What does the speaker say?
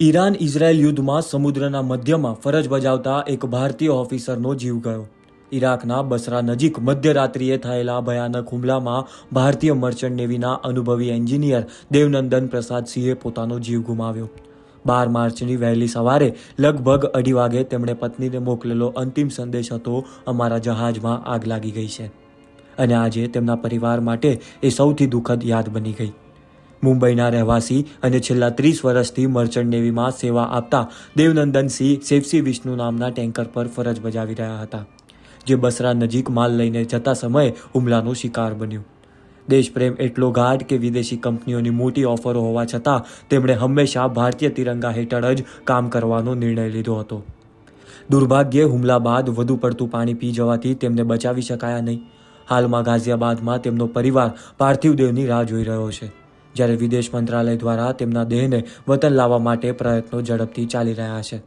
Iran Israel યુદ્ધમાં સમુદ્રના મધ્યમાં ફરજ બજાવતા એક ભારતીય ઓફિસરનો જીવ ગયો. ઈરાકના બસરા નજીક મધ્યરાત્રિએ થયેલા ભયાનક હુમલામાં ભારતીય મર્ચન્ટ નેવીના અનુભવી એન્જિનિયર દેવનંદન પ્રસાદ સિંહે પોતાનો જીવ ગુમાવ્યો. 12 માર્ચની વહેલી સવારે લગભગ 2:30 વાગે તેમણે પત્નીને મોકલેલો અંતિમ સંદેશ હતો, અમારા જહાજમાં આગ લાગી ગઈ છે. અને આજે તેમના પરિવાર માટે એ સૌથી દુઃખદ યાદ બની ગઈ. મુંબઈના રહેવાસી અને છેલ્લા 30 વર્ષથી મર્ચન્ટ નેવીમાં સેવા આપતા દેવનંદન સિંહ સેફસી વિષ્ણુ નામના ટેન્કર પર ફરજ બજાવી રહ્યા હતા, જે બસરા નજીક માલ લઈને જતા સમયે હુમલાનો શિકાર બન્યું. દેશપ્રેમ એટલો ગાઢ કે વિદેશી કંપનીઓની મોટી ઓફરો હોવા છતાં તેમણે હંમેશા ભારતીય તિરંગા હેઠળ જ કામ કરવાનો નિર્ણય લીધો હતો. દુર્ભાગ્યે હુમલા બાદ વધુ પડતું પાણી પી જવાથી તેમને બચાવી શકાયા નહીં. હાલમાં ગાઝિયાબાદમાં તેમનો પરિવાર પાર્થિવ દેહની રાહ જોઈ રહ્યો છે, જ્યારે વિદેશ મંત્રાલય દ્વારા તેમના દેહને વતન લાવવા માટે પ્રયત્નો ઝડપથી ચાલી રહ્યા છે.